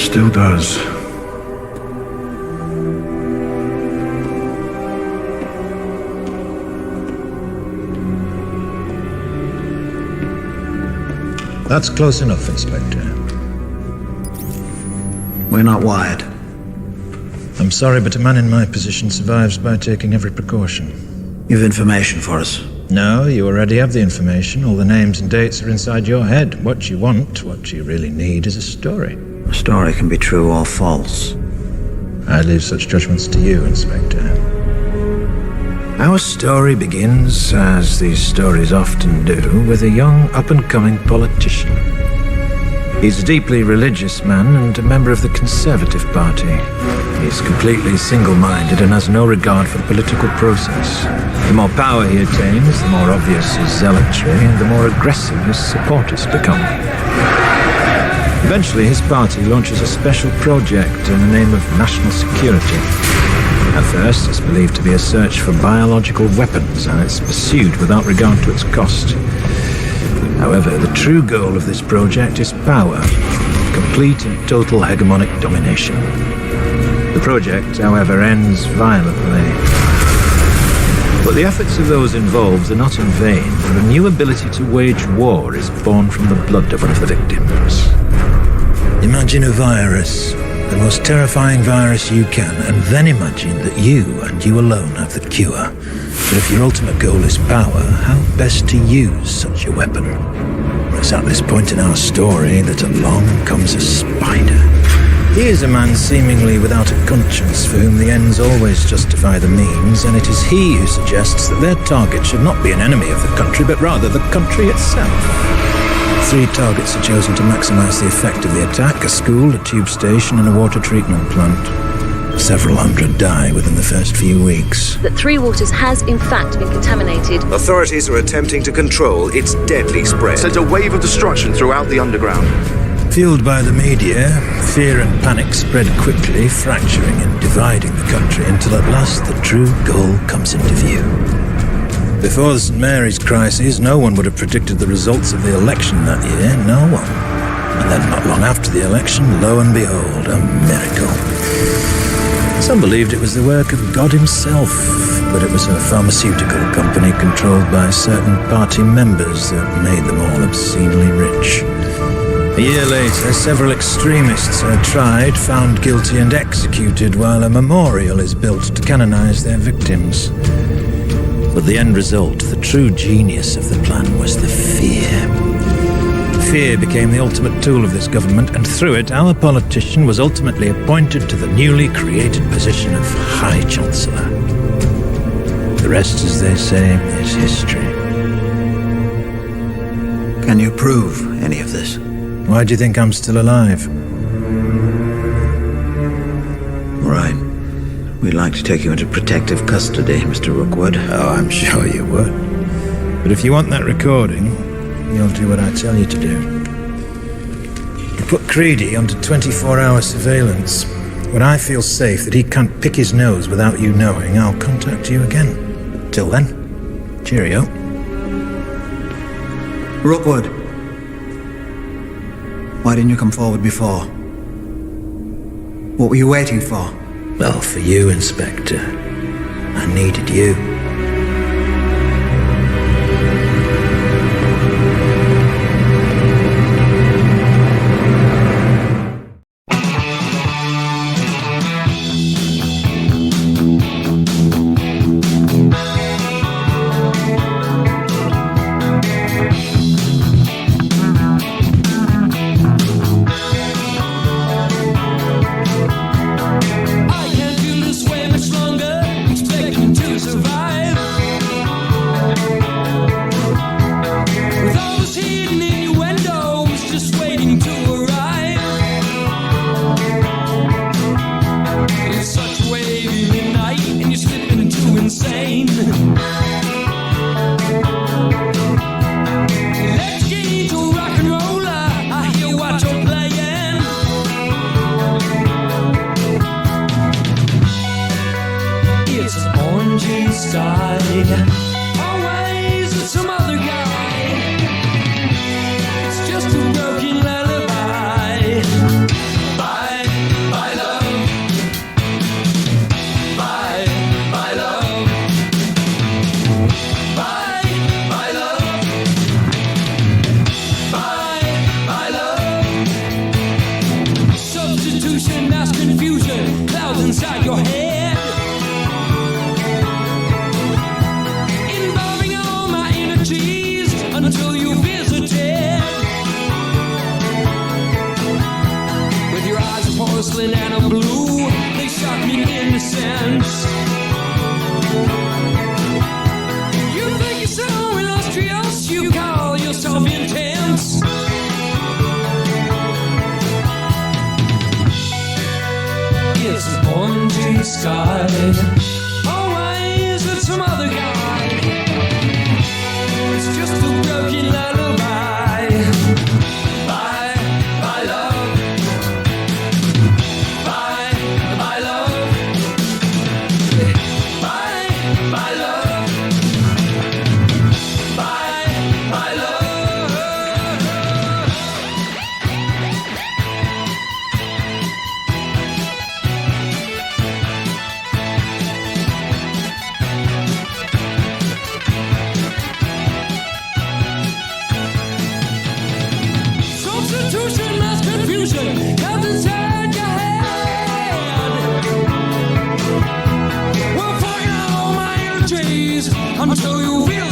still does. That's close enough, Inspector. We're not wired. I'm sorry, but a man in my position survives by taking every precaution. You've information for us? No, you already have the information. All the names and dates are inside your head. What you want, what you really need, is a story. A story can be true or false. I leave such judgments to you, Inspector. Our story begins, as these stories often do, with a young, up-and-coming politician. He's a deeply religious man and a member of the Conservative Party. He's completely single-minded and has no regard for the political process. The more power he attains, the more obvious his zealotry, and the more aggressive his supporters become. Eventually, his party launches a special project in the name of national security. At first, it's believed to be a search for biological weapons, and it's pursued without regard to its cost. However, the true goal of this project is power, complete and total hegemonic domination. The project, however, ends violently. But the efforts of those involved are not in vain, for a new ability to wage war is born from the blood of one of the victims. Imagine a virus, the most terrifying virus you can, and then imagine that you and you alone have the cure. But if your ultimate goal is power, how best to use such a weapon? It's at this point in our story that along comes a spider. He is a man seemingly without a conscience, for whom the ends always justify the means, and it is he who suggests that their target should not be an enemy of the country, but rather the country itself. 3 targets are chosen to maximize the effect of the attack: a school, a tube station, and a water treatment plant. Several hundred die within the first few weeks. That Three Waters has, in fact, been contaminated. Authorities are attempting to control its deadly spread. Sent a wave of destruction throughout the underground. Fueled by the media, fear and panic spread quickly, fracturing and dividing the country until at last the true goal comes into view. Before the St. Mary's crisis, no one would have predicted the results of the election that year, no one. And then not long after the election, lo and behold, a miracle. Some believed it was the work of God himself, but it was a pharmaceutical company controlled by certain party members that made them all obscenely rich. A year later, several extremists are tried, found guilty and executed, while a memorial is built to canonize their victims. But the end result, the true genius of the plan, was the fear. Fear became the ultimate tool of this government, and through it, our politician was ultimately appointed to the newly created position of High Chancellor. The rest, as they say, is history. Can you prove any of this? Why do you think I'm still alive? Right. We'd like to take you into protective custody, Mr. Rookwood. Oh, I'm sure you would. But if you want that recording, you'll do what I tell you to do. You put Creedy onto 24-hour surveillance. When I feel safe that he can't pick his nose without you knowing, I'll contact you again. Till then, cheerio. Rookwood, why didn't you come forward before? What were you waiting for? Well, for you, Inspector. I needed you. Bye. until you realize